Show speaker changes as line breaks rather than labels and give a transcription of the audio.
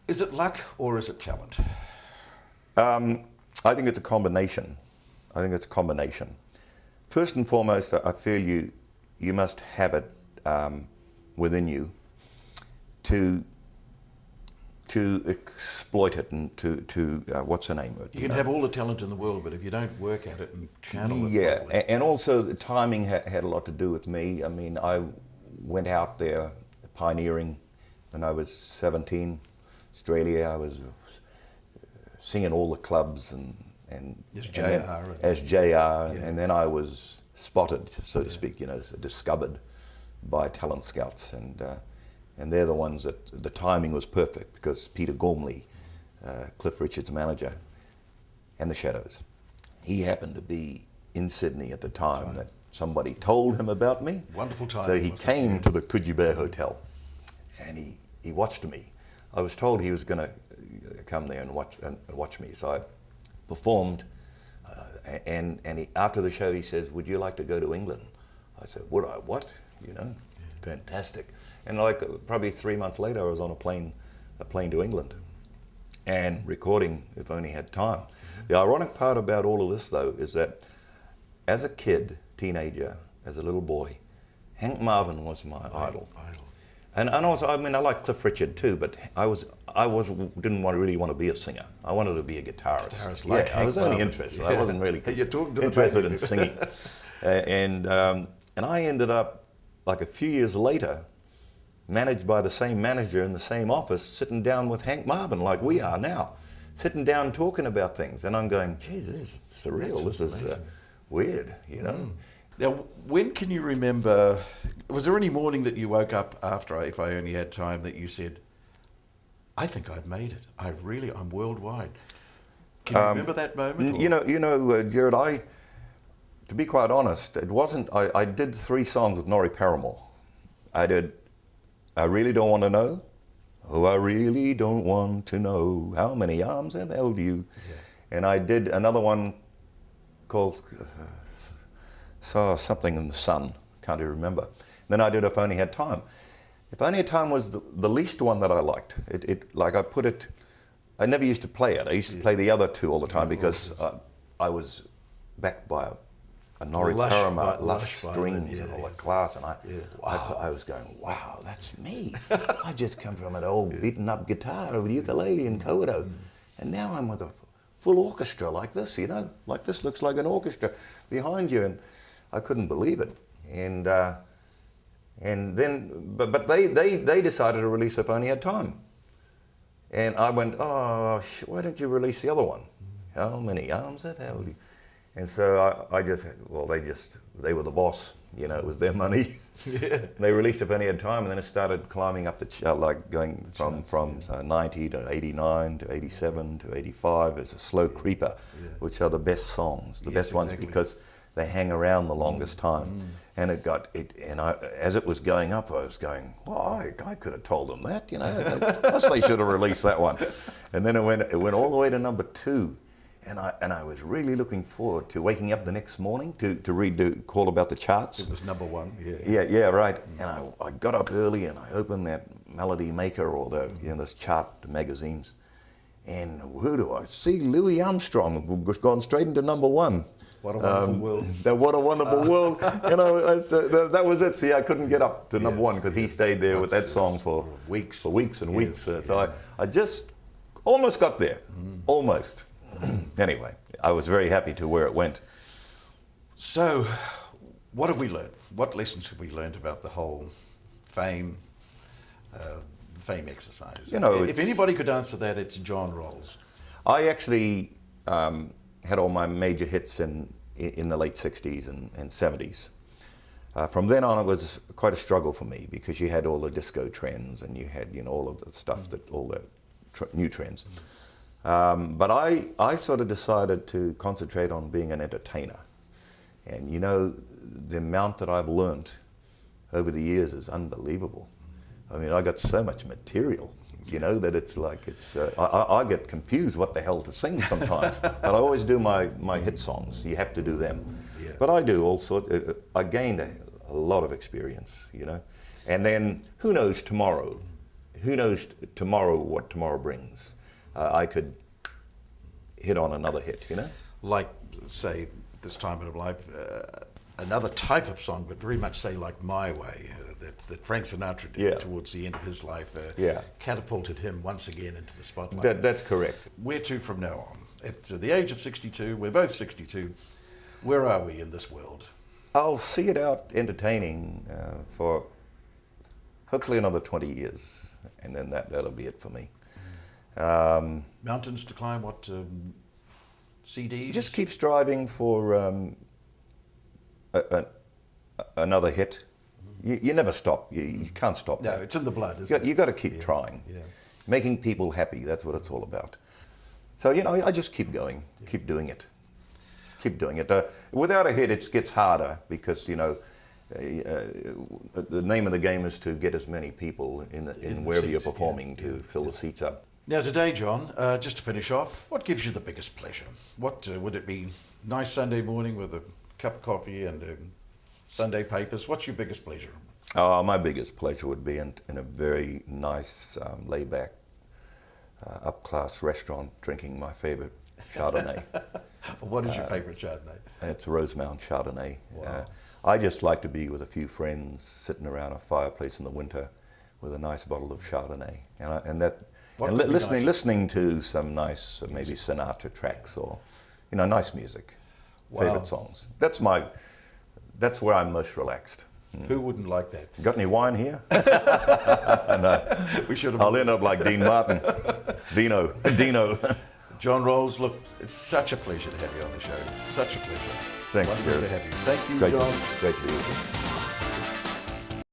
Is it luck or is it talent?
I think it's a combination. I think it's a combination. First and foremost, I feel you must have it within you to exploit it and to what's the name of it?
You can have all the talent in the world, but if you don't work at it and channel it.
Yeah,
properly.
and also the timing had a lot to do with me. I mean, I went out there pioneering when I was 17, Australia. I was singing all the clubs and as JR, and then I was spotted, so to speak, discovered by talent scouts, and they're the ones that the timing was perfect because Peter Gormley, Cliff Richard's manager, and the Shadows, he happened to be in Sydney at the time that somebody told him about me.
Wonderful time.
So he came to the Coogee Bear Hotel, and he watched me. I was told he was going to come there and watch me, so I performed, and after the show he says, "Would you like to go to England?" I said, "Would I? What? Fantastic." And probably 3 months later, I was on a plane to England, and recording If Only Had Time. The ironic part about all of this, though, is that as a kid, teenager, as a little boy, Hank Marvin was my idol. And also, I mean, I like Cliff Richard too, but I didn't really want to be a singer. I wanted to be a guitarist. I was only interested. I wasn't really interested in singing. And I ended up, like a few years later, managed by the same manager in the same office, sitting down with Hank Marvin like we are now, sitting down talking about things. And I'm going, geez, this is surreal. This is weird,
Now, when can you remember, was there any morning that you woke up after If I Only Had Time that you said, I think I've made it. I'm worldwide. Can you remember that moment?
Jared, to be quite honest, it wasn't, I did 3 songs with Norrie Paramore. I did I Really Don't Want to Know. Oh, I really don't want to know how many arms have held you. Yeah. And I did another one called something in the sun, can't even remember. Then I did If Only Had Time. If Only Had Time was the least one that I liked. I never used to play it. I used to play the other 2 all the time because I was backed by a Norrie Paramore, lush strings and all that class, and I was going, wow, that's me. I just come from an old beaten up guitar with ukulele and kodo, and now I'm with a full orchestra like this, like this looks like an orchestra behind you, and I couldn't believe it. And then, but they decided to release If Only Had Time, and I went, oh, why don't you release the other one? How many arms have held you? And so they were the boss, it was their money. Yeah. They released If Only Had Time, and then it started climbing up the chart, like going from 90 to 89 to 87 to 85 as a slow creeper, which are the best songs, the best ones because they hang around the longest time. And as it was going up, I was going, well, I could have told them that, Of course they should have released that one. And then it went all the way to number 2. And I was really looking forward to waking up the next morning to read the call about the charts.
It was number 1,
Yeah, right. And I got up early and I opened that Melody Maker or this chart magazines. And who do I see? Louis Armstrong was gone straight into number 1.
What a wonderful world.
What a wonderful world. That was it. See, I couldn't get up to number 1 because he stayed there with that song for weeks and weeks. So I just almost got there. Almost. Anyway, I was very happy to where it went.
So, what have we learned? What lessons have we learned about the whole fame exercise? If anybody could answer that, it's John Rowles.
I actually had all my major hits in the late 60s and 70s. From then on, it was quite a struggle for me because you had all the disco trends and you had all of the stuff all the new trends. But I sort of decided to concentrate on being an entertainer. And the amount that I've learnt over the years is unbelievable. I mean, I got so much material, that it's like, I get confused what the hell to sing sometimes. But I always do my hit songs. You have to do them. Yeah. But I do all sorts. I gained a lot of experience, And then, who knows tomorrow? who knows tomorrow what tomorrow brings? I could hit on another hit, you know?
Like, say, this time in life, another type of song, but very much, say, like My Way, that Frank Sinatra did towards the end of his life, catapulted him once again into the spotlight.
That's correct.
Where to from now on? At the age of 62, we're both 62, where are we in this world?
I'll see it out entertaining for hopefully another 20 years, and then that'll be it for me.
Mountains to climb, what, CDs?
Just keep striving for another hit. You never stop. You can't stop that.
No, it's in the blood, isn't it?
You've got to keep trying.
Yeah.
Making people happy, that's what it's all about. So, you know, I just keep going, keep doing it. Keep doing it. Without a hit, it gets harder because, you know, the name of the game is to get as many people in wherever you're performing to fill the seats up.
Now today, John, just to finish off, what gives you the biggest pleasure? What would it be? Nice Sunday morning with a cup of coffee and Sunday papers. What's your biggest pleasure?
My biggest pleasure would be in a very nice, laid-back, up-class restaurant drinking my favorite Chardonnay.
What is your favorite Chardonnay?
It's Rosemount Chardonnay.
Wow.
I just like to be with a few friends sitting around a fireplace in the winter with a nice bottle of Chardonnay, and listening to some nice maybe Sinatra tracks or, you know, nice music, favorite songs. That's where I'm most relaxed.
Who wouldn't like that?
Got any wine here? No.
We should have.
I'll end up like Dean Martin. Dino.
John Rowles, look, it's such a pleasure to have you on the show. Such a pleasure.
Thanks,
Wonderful
Gary.
to have you. Thank you,
Great
John.
Great to be with you.